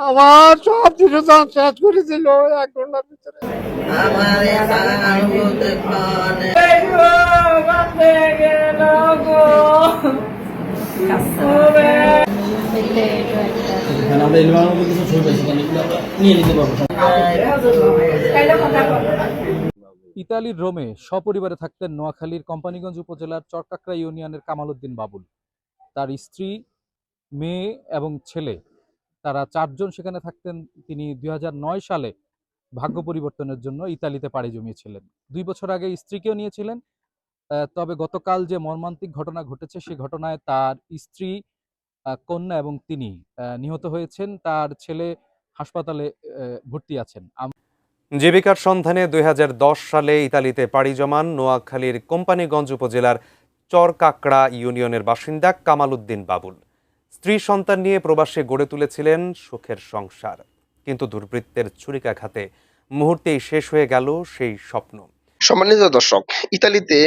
আমার সব কিছু দাম শেষ করে দিল 1 ঘন্টার ভিতরে। ইতালির রোমে সপরিবারে থাকতেন নোয়াখালীর কোম্পানীগঞ্জ উপজেলার চরকাকড়া ইউনিয়নের কামাল উদ্দিন বাবুল। তার স্ত্রী, মেয়ে এবং ছেলে, তারা 4 জন সেখানে থাকতেন। তিনি 2009 সালে ভাগ্য পরিবর্তনের জন্য ইতালিতে পাড়ি জমিয়েছিলেন। 2 বছর আগে স্ত্রীকেও নিয়েছিলেন। তবে গতকাল যে মর্মান্তিক ঘটনা ঘটেছে, সেই ঘটনায় তার স্ত্রী, কন্যা এবং তিনি নিহত হয়েছেন। তার ছেলে হাসপাতালে ভর্তি আছেন। জীবিকার সন্ধানে 2010 সালে ইতালিতে পাড়ি জমান নোয়াখালীর কোম্পানীগঞ্জ উপজেলার চরকাকড়া ইউনিয়নের বাসিন্দা কামাল উদ্দিন বাবুল। স্ত্রী সন্তান নিয়ে প্রবাসে গড়ে তুলেছিলেন সুখের সংসার, কিন্তু দুর্বৃত্তের ছুরিকাঘাতে মুহূর্তেই শেষ হয়ে গেল সেই স্বপ্ন। সম্মানিত দর্শক, ইতালিতে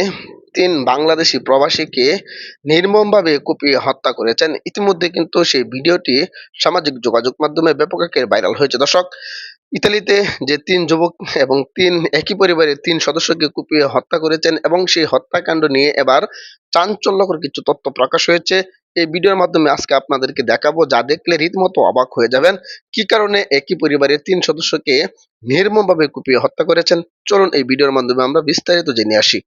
3 বাংলাদেশি প্রবাসীকে নির্মমভাবে কুপিয়ে হত্যা করেছেন। ইতিমধ্যে কিন্তু সেই ভিডিওটি সামাজিক যোগাযোগ মাধ্যমে ব্যাপক আকারে ভাইরাল হয়েছে। দর্শক, ইতালিতে যে 3 যুবক এবং একই পরিবারের 3 সদস্যকে কুপিয়ে হত্যা করেছেন এবং সেই হত্যাকাণ্ড নিয়ে এবার চাঞ্চল্যকর কিছু তথ্য প্রকাশ হয়েছে। এই ভিডিওর মাধ্যমে আজকে আপনাদেরকে দেখাবো, যা দেখলে রীতিমতো অবাক হয়ে যাবেন। কি কারণে একই পরিবারের 3 সদস্যকে নির্মমভাবে কুপিয়ে হত্যা করেছেন, চলুন এই ভিডিওর মাধ্যমে আমরা বিস্তারিত জেনে আসি।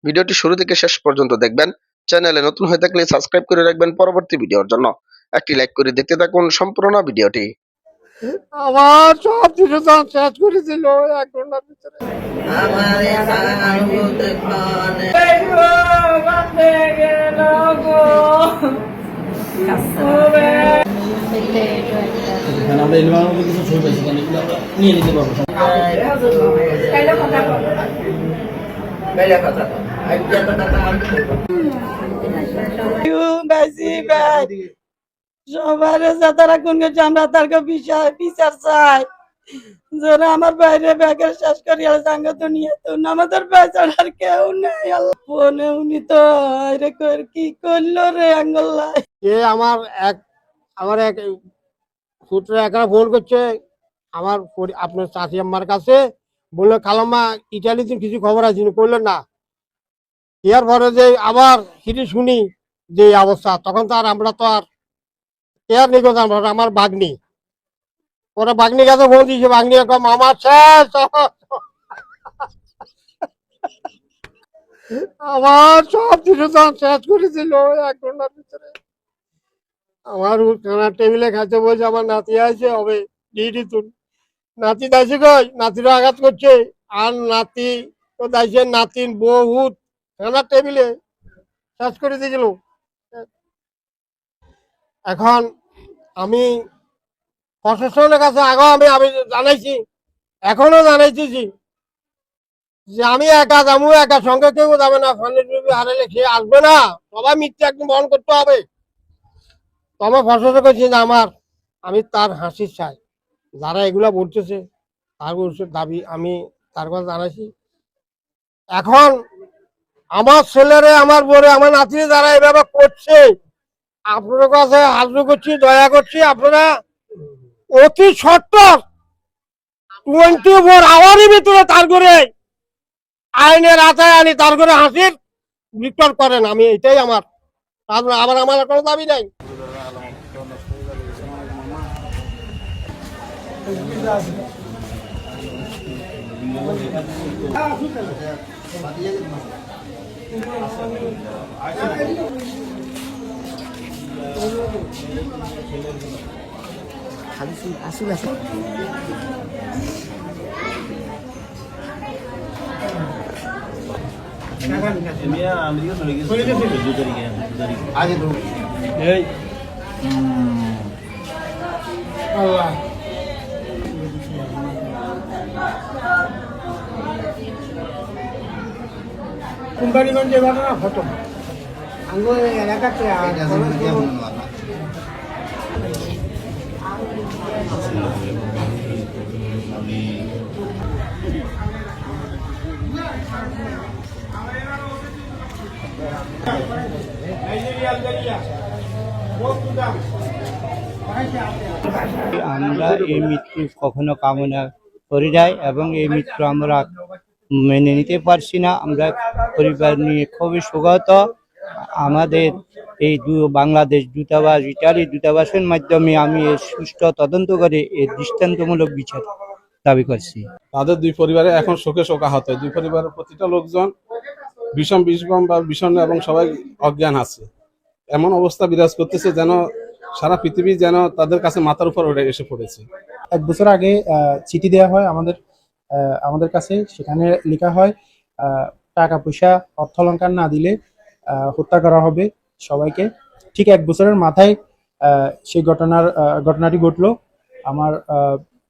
ভিডিওটি শুরু থেকে শেষ পর্যন্ত দেখবেন। চ্যানেলে নতুন হয়ে থাকলে সাবস্ক্রাইব করে রাখবেন পরবর্তী ভিডিওর জন্য। একটি লাইক করে দেখতে থাকুন সম্পূর্ণ ভিডিওটি। আমার সব কিছু দাম শেষ করে দিল 1 ঘন্টার ভিতরে। সবার যাতারা কোন গেছে, আমরা তার বিচার চাই। যারা আমার বাইরে ব্যাগের শেষ করি সাঙ্গ তো নিয়ে তো আমাদের বেচার আর কেউ নেই। ফোনে উনি তো কি করলো রে আঙ্গল্লায়। আমার এক সূত্রে একটা ফোন করছে আমার আপনার চাষি আম্মার কাছে, বললো খালাম্মা ইটালিতে কিছু খবর আছে, করলেন না। এর পরে যে আবার সেটি শুনি যে অবস্থা, তখন তো আর আমরা তো আর কেয়ার নেই কথা। আমার বাগনি, ওরা বাগনি কাছে ফোন দিয়েছে, বাগনি এরকম আমার শেষ, আমার সব কিছু দাম শেষ করে দিল 1 ঘন্টার ভিতরে। আমার খানার টেবিলে খাইতে বলছে, আমার নাতি আছে হবে ডিউটি তুল, নাতি দাইছে কই, নাতিরও আঘাত করছে। আর নাতি তো দাইছে, নাতিন বহুত খানার টেবিলে শেষ করে দিয়েছিল। এখন আমি প্রশাসনের কাছে আগেও আমি জানাইছি, এখনো জানাইতেছি যে আমি একা যাবো, একা সঙ্গে কেউ যাবে না। হারালে সে আসবে না, সবাই মিথ্যে একদম বহন করতে হবে। তো আমার প্রশাসন করছি যে আমি তার হাসি চাই, যারা এগুলা বলতেছে তার দাবি আমি তার কথা জানাইছি। এখন আমার ছেলেরে, আমার বরে, আমার নাতিরে যারা এভাবে করছে, আপনাদের কাছে হাজু করছি, দয়া করছি, আপনারা অতি সত্তর 24 আওয়ারের ভিতরে তার করে আইনের আওতায় আনি তার করে হাসির বিতরণ করেন। আমি এটাই আমার আমার কোনো দাবি নাই। আসলে কোম্পানিগঞ্জে ঘটনা ঘটনা আঙ্গুর এলাকাতে নাইজেরিয়া আমরা এই মৃত্যু কখনো কামনা করি নাই এবং এই মৃত্যু আমরা মেনে নিতে পারছি না। আমরা পরিবার নিয়ে খুবই শোকাহত। আমাদের এই বাংলাদেশ দূতাবাস, ইটালি দূতাবাসের মাধ্যমে আমি এর সুষ্ঠু তদন্ত করে এর দৃষ্টান্তমূলক বিচার দাবি করছি। তাদের দুই পরিবারে এখন শোকে শোকাহত। দুই পরিবারের প্রতিটা লোকজন বিষম বা বিষণ্ণ এবং সবাই অজ্ঞান আছে। এমন অবস্থা বিরাজ করতেছে যেন সারা পৃথিবী যেন তাদের কাছে মাথার উপর উঠে এসে পড়েছে। 1 বছর আগে চিঠি দেওয়া হয় আমাদের কাছে, সেখানে লেখা হয় টাকা পয়সা অর্থ অলংকার না দিলে হত্যা করা হবে সবাইকে। ঠিক 1 বছরের মাথায় সেই ঘটনাটি ঘটলো। আমার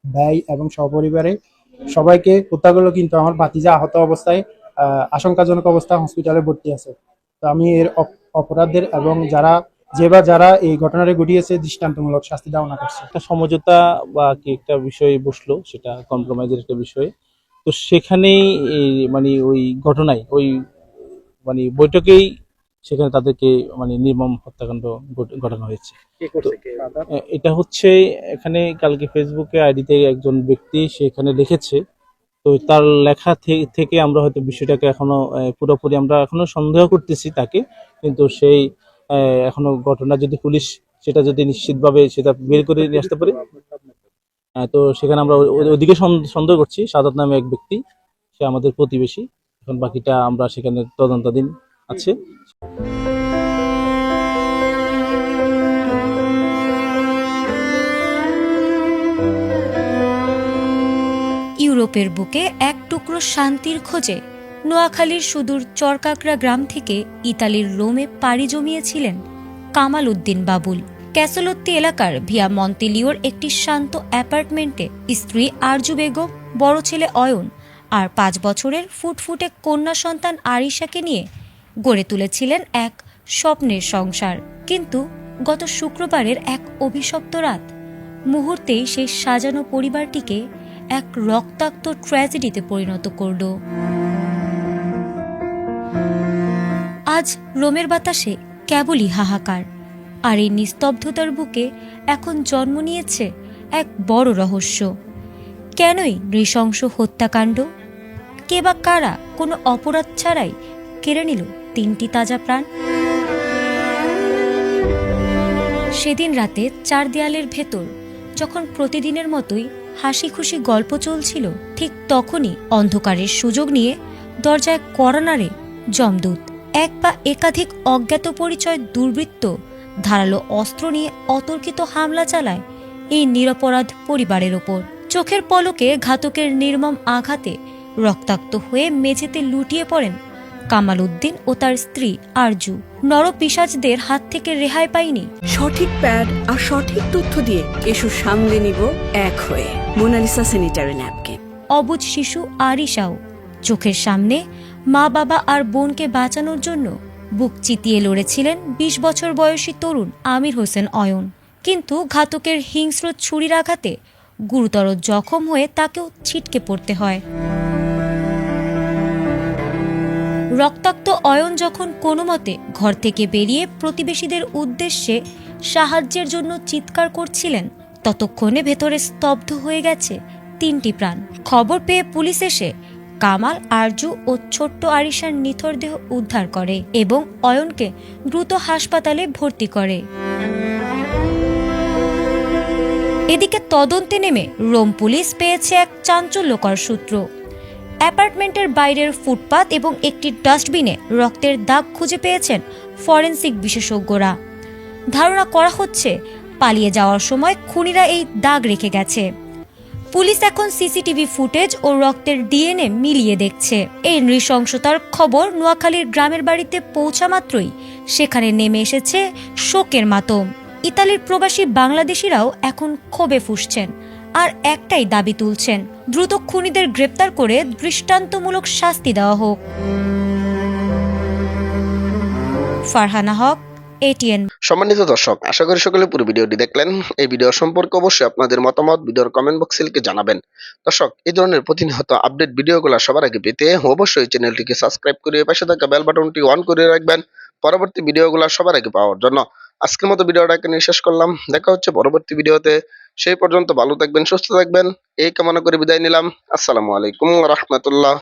ভাই এবং সপরিবারে সবাইকে হত্যা করলো, কিন্তু আমার ভাতিজা আহত অবস্থায় আশঙ্কাজনক অবস্থায় হসপিটালে ভর্তি আছে। তো আমি এর অপরাধের এবং যারা এই ঘটনাটি ঘটিয়েছে দৃষ্টান্তমূলক শাস্তি দেওয়া করছে। একটা সমঝোতা বা কি একটা বিষয় বসলো, সেটা কম্প্রোমাইজের একটা বিষয়। তো সেখানেই মানে ওই ঘটনায় মানে বৈঠকেই সেখানে তাদেরকে মানে নির্মম হত্যাকাণ্ড ঘটানো হয়েছে। এটা হচ্ছে এখানে কালকে ফেসবুকে আইডিতে একজন ব্যক্তি সেখানে লিখেছে। তো তার লেখা থেকে আমরা হয়তো বিষয়টাকে এখনো পুরোপুরি আমরা এখনো সন্দেহ করতেছি তাকে, কিন্তু সেই এখনো ঘটনা যদি পুলিশ সেটা যদি নিশ্চিতভাবে সেটা বের করে নিয়ে আসতে পারে, তো সেখানে আমরা ওদিকে সন্দেহ করছি। সাদাত নামে এক ব্যক্তি, সে আমাদের প্রতিবেশী। এখন বাকিটা আমরা সেখানে তদন্তাধীন আছে। ইউরোপের বুকে এক টুকরো শান্তির খোঁজে নোয়াখালীর সুদূর চরকাকড়া গ্রাম থেকে ইতালির রোমে পাড়ি জমিয়েছিলেন কামাল উদ্দিন বাবুল। ক্যাসেলোত্তি এলাকার ভিয়া মন্তেলিওর একটি শান্ত অ্যাপার্টমেন্টে স্ত্রী আরজু বেগম, বড় ছেলে অয়ন আর 5 বছরের ফুটফুটে কন্যা সন্তান আরিশাকে নিয়ে গড়ে তুলেছিলেন এক স্বপ্নের সংসার। কিন্তু গত শুক্রবারের এক অভিশপ্ত রাত মুহূর্তেই সেই সাজানো পরিবারটিকে এক রক্তাক্ত ট্র্যাজেডিতে পরিণত করল। আজ রোমের বাতাসে কেবলই হাহাকার, আর এই নিস্তব্ধতার বুকে এখন জন্ম নিয়েছে এক বড় রহস্য। কেনই নৃশংস হত্যাকাণ্ড? কে বা কারা কোনো অপরাধ ছাড়াই কেড়ে নিল 3টি তাজা প্রাণ? সেদিন রাতে 4 দেয়ালের ভেতর যখন প্রতিদিনের মতোই হাসি খুশি গল্প চলছিল, ঠিক তখনই অন্ধকারের সুযোগ নিয়ে দরজায় কড়া নাড়ে যমদূত। এক বা একাধিক অজ্ঞাত পরিচয় দুর্বৃত্ত ধারালো অস্ত্র নিয়ে অতর্কিত হামলা চালায় এই নিরপরাধ পরিবারের ওপর। চোখের পলকে ঘাতকের নির্মম আঘাতে রক্তাক্ত হয়ে মেঝেতে লুটিয়ে পড়েন কামাল উদ্দিন ও তার স্ত্রী আরজু। নরপিশাচদের হাত থেকে রেহাই পায়নি। সঠিক প্যাড আর সঠিক তথ্য দিয়ে এসব সামলে নিব এক হয়ে। Monalisa sanitary napkin. অবুঝ শিশু আরিশাও চোখের সামনে মা বাবা আর বোনকে বাঁচানোর জন্য বুক চিতিয়ে লড়েছিলেন 20 বছর বয়সী তরুণ আমির হোসেন অয়ন। কিন্তু ঘাতকের হিংস্র ছুরির আঘাতে গুরুতর জখম হয়ে তাকেও ছিটকে পড়তে হয়। রক্তাক্ত অয়ন যখন কোনো মতে ঘর থেকে বেরিয়ে প্রতিবেশীদের উদ্দেশ্যে সাহায্যের জন্য চিৎকার করছিলেন, ততক্ষণে ভেতরে স্তব্ধ হয়ে গেছে 3টি প্রাণ। খবর পেয়ে পুলিশ এসে কামাল, আরজু ও ছোট্ট আরিশার নিথর দেহ উদ্ধার করে এবং অয়নকে দ্রুত হাসপাতালে ভর্তি করে। এদিকে তদন্তে নেমে রোম পুলিশ পেয়েছে এক চাঞ্চল্যকর সূত্র। অ্যাপার্টমেন্টের বাইরের ফুটপাত এবং একটি ডাস্টবিনে রক্তের দাগ খুঁজে পেয়েছেন ফরেনসিক বিশেষজ্ঞরা। ধারণা করা হচ্ছে পালিয়ে যাওয়ার সময় খুনিরা এই দাগ রেখে গেছে। পুলিশ এখন সিসিটিভি ফুটেজ ও রক্তের ডিএনএ মিলিয়ে দেখছে। এই নৃশংসতার খবর নোয়াখালীর গ্রামের বাড়িতে পৌঁছা মাত্রই সেখানে নেমে এসেছে শোকের মাতম। ইতালির প্রবাসী বাংলাদেশিরাও এখন ক্ষোভে ফুঁসছেন আর একটাই দাবি তুলছেন, দ্রুত খুনিদের গ্রেপ্তার করে দৃষ্টান্তমূলক শাস্তি দেওয়া হোক। ফারহানা হক, ATN। সম্মানিত দর্শক, আশা করি সকলে পুরো ভিডিওটি দেখলেন। এই ভিডিও সম্পর্কে অবশ্যই আপনাদের মতামত ভিডিওর কমেন্ট বক্সে লিখে জানাবেন। দর্শক, এই ধরনের প্রতিনিয়ত আপডেট ভিডিওগুলো সবার আগে পেতে অবশ্যই চ্যানেলটিকে সাবস্ক্রাইব করে পাশে থাকা বেল বাটনটি অন করে রাখবেন পরবর্তী ভিডিওগুলো সবার আগে পাওয়ার জন্য। আজকের মতো ভিডিওটা এখানে শেষ করলাম। দেখা হচ্ছে পরবর্তী ভিডিওতে। সেই পর্যন্ত ভালো থাকবেন, সুস্থ থাকবেন, এই কামনা করে বিদায় নিলাম। আসসালামু আলাইকুম ওয়া রাহমাতুল্লাহ।